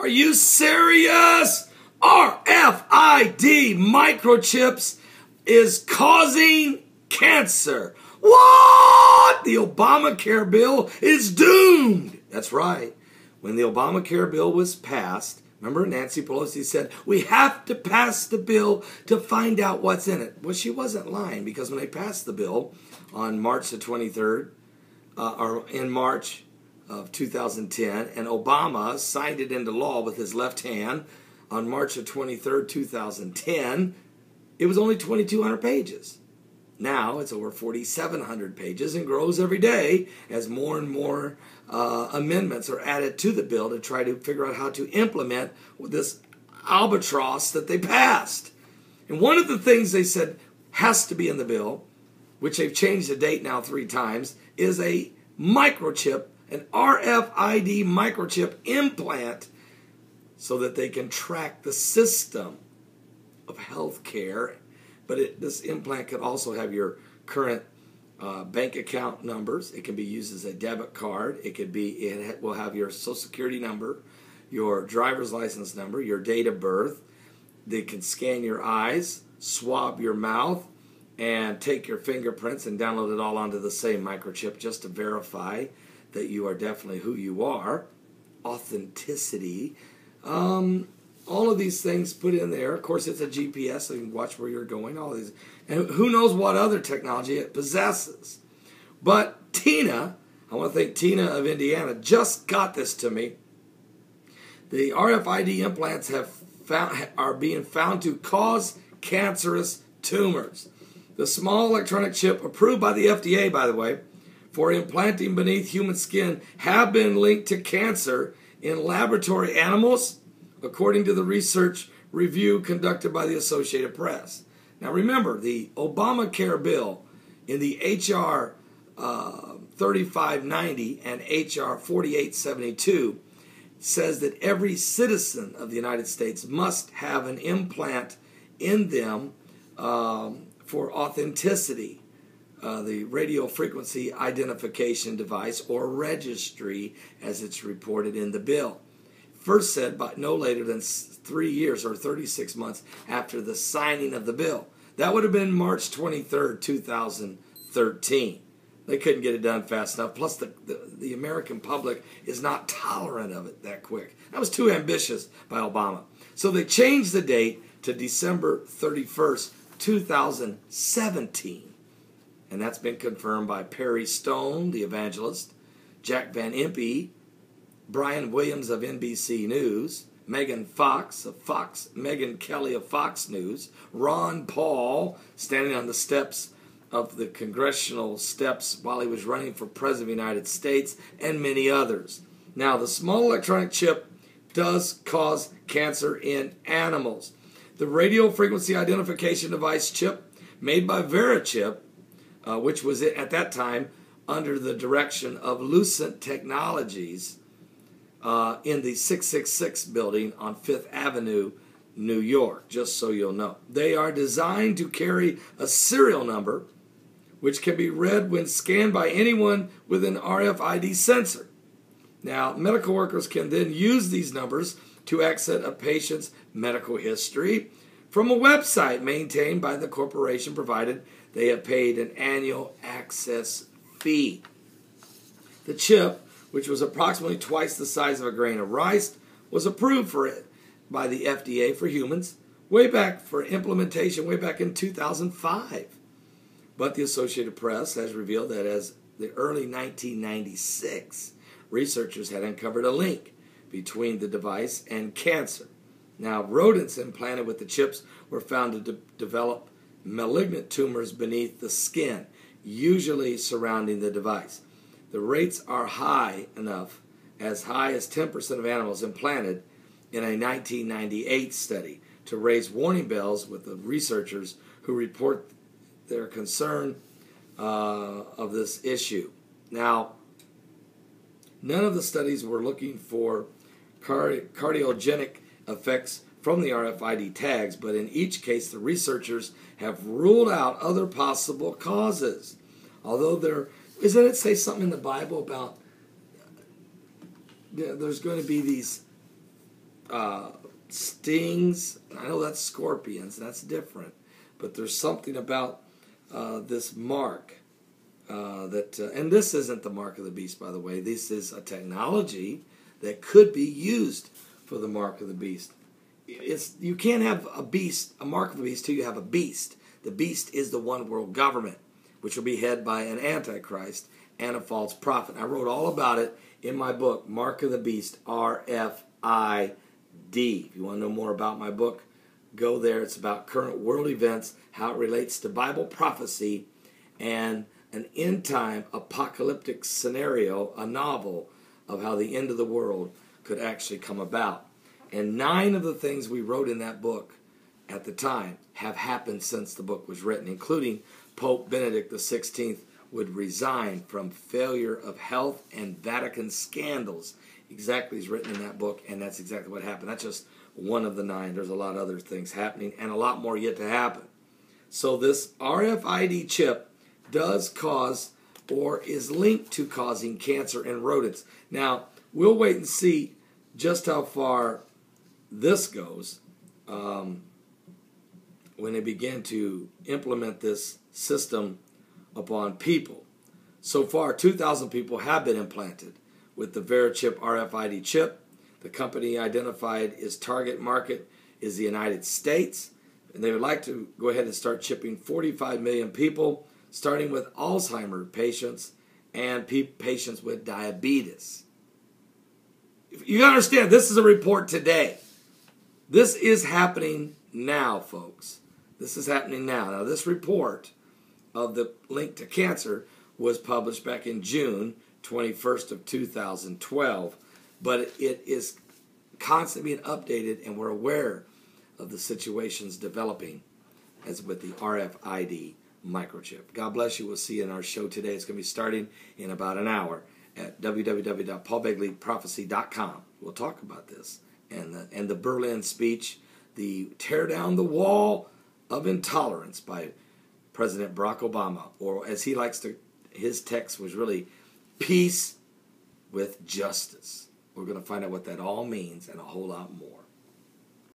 Are you serious? RFID microchips is causing cancer. What? The Obamacare bill is doomed. That's right. When the Obamacare bill was passed, remember Nancy Pelosi said, we have to pass the bill to find out what's in it. Well, she wasn't lying, because when they passed the bill on March the 23rd, or in March of 2010, and Obama signed it into law with his left hand on March the 23rd, 2010, it was only 2,200 pages. Now it's over 4,700 pages and grows every day as more and more amendments are added to the bill to try to figure out how to implement this albatross that they passed. And one of the things they said has to be in the bill, which they've changed the date now 3 times, is a microchip, an RFID microchip implant, so that they can track the system of health care. But this implant could also have your current bank account numbers. It can be used as a debit card. It will have your social security number, your driver's license number, your date of birth. They can scan your eyes, swab your mouth, and take your fingerprints and download it all onto the same microchip just to verify that you are definitely who you are. Authenticity. All of these things put in there. Of course, it's a GPS, so you can watch where you're going. All these, and who knows what other technology it possesses. But Tina, I want to thank Tina of Indiana, just got this to me. The RFID implants are being found to cause cancerous tumors. The small electronic chip, approved by the FDA, by the way, for implanting beneath human skin, have been linked to cancer in laboratory animals, according to the research review conducted by the Associated Press. Now remember, the Obamacare bill in the H.R. 3590 and H.R. 4872 says that every citizen of the United States must have an implant in them for authenticity. The radio frequency identification device, or registry, as it's reported in the bill. First said by no later than 3 years or 36 months after the signing of the bill. That would have been March 23rd, 2013. They couldn't get it done fast enough. Plus, the American public is not tolerant of it that quick. That was too ambitious by Obama. So they changed the date to December 31st, 2017. And that's been confirmed by Perry Stone, the evangelist, Jack Van Impe, Brian Williams of NBC News, Megan Kelly of Fox News, Ron Paul, standing on the steps of the congressional steps while he was running for President of the United States, and many others. Now, the small electronic chip does cause cancer in animals. The radio frequency identification device chip made by Verichip, which was at that time under the direction of Lucent Technologies, in the 666 building on 5th Avenue, New York, just so you'll know. They are designed to carry a serial number, which can be read when scanned by anyone with an RFID sensor. Now, medical workers can then use these numbers to access a patient's medical history from a website maintained by the corporation, provided they have paid an annual access fee. The chip, which was approximately twice the size of a grain of rice, was approved for it by the FDA for humans for implementation way back in 2005. But the Associated Press has revealed that as the early 1996, researchers had uncovered a link between the device and cancer. Now, rodents implanted with the chips were found to develop malignant tumors beneath the skin, usually surrounding the device. The rates are high enough, as high as 10% of animals implanted in a 1998 study, to raise warning bells with the researchers who report their concern of this issue. Now, none of the studies were looking for cardiogenic effects from the RFID tags, but in each case, the researchers have ruled out other possible causes. Although doesn't it say something in the Bible about there's going to be these stings. I know that's scorpions. That's different. But there's something about this mark and this isn't the mark of the beast, by the way. This is a technology that could be used for the mark of the beast. You can't have a mark of the beast till you have a beast. The beast is the one world government, which will be headed by an antichrist and a false prophet. I wrote all about it in my book, Mark of the Beast, RFID. If you want to know more about my book, go there. It's about current world events, how it relates to Bible prophecy, and an end-time apocalyptic scenario, a novel of how the end of the world could actually come about. And 9 of the things we wrote in that book at the time have happened since the book was written, including Pope Benedict XVI would resign from failure of health and Vatican scandals. Exactly is written in that book, and that's exactly what happened. That's just one of the 9. There's a lot of other things happening and a lot more yet to happen. So this RFID chip does cause or is linked to causing cancer in rodents. Now, we'll wait and see just how far this goes when they begin to implement this system upon people. So far, 2,000 people have been implanted with the VeriChip RFID chip. The company identified its target market is the United States, and they would like to go ahead and start chipping 45 million people, starting with Alzheimer's patients and patients with diabetes. You understand, this is a report today. This is happening now, folks. This is happening now. Now, this report of the link to cancer was published back in June 21st of 2012, but it is constantly being updated, and we're aware of the situations developing as with the RFID microchip. God bless you. We'll see you in our show today. It's going to be starting in about an hour at www.paulbegleyprophecy.com. We'll talk about this and the Berlin speech, the tear down the wall of intolerance by President Barack Obama, or as he likes to, his text was really peace with justice. We're going to find out what that all means and a whole lot more.